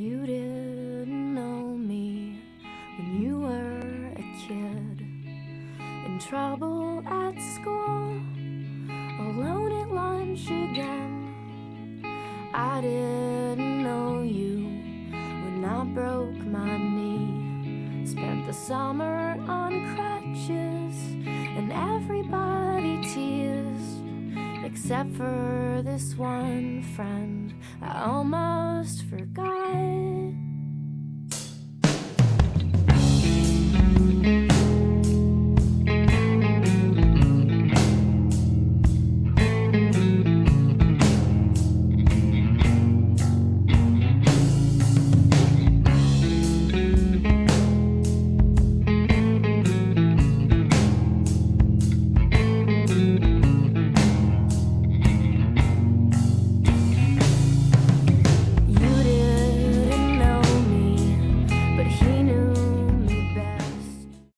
You didn't know me when you were a kid, in trouble at school, alone at lunch again. I didn't know you when I broke my knee, spent the summer on crutches, and everybody teased, except for this one friend I almost forgot.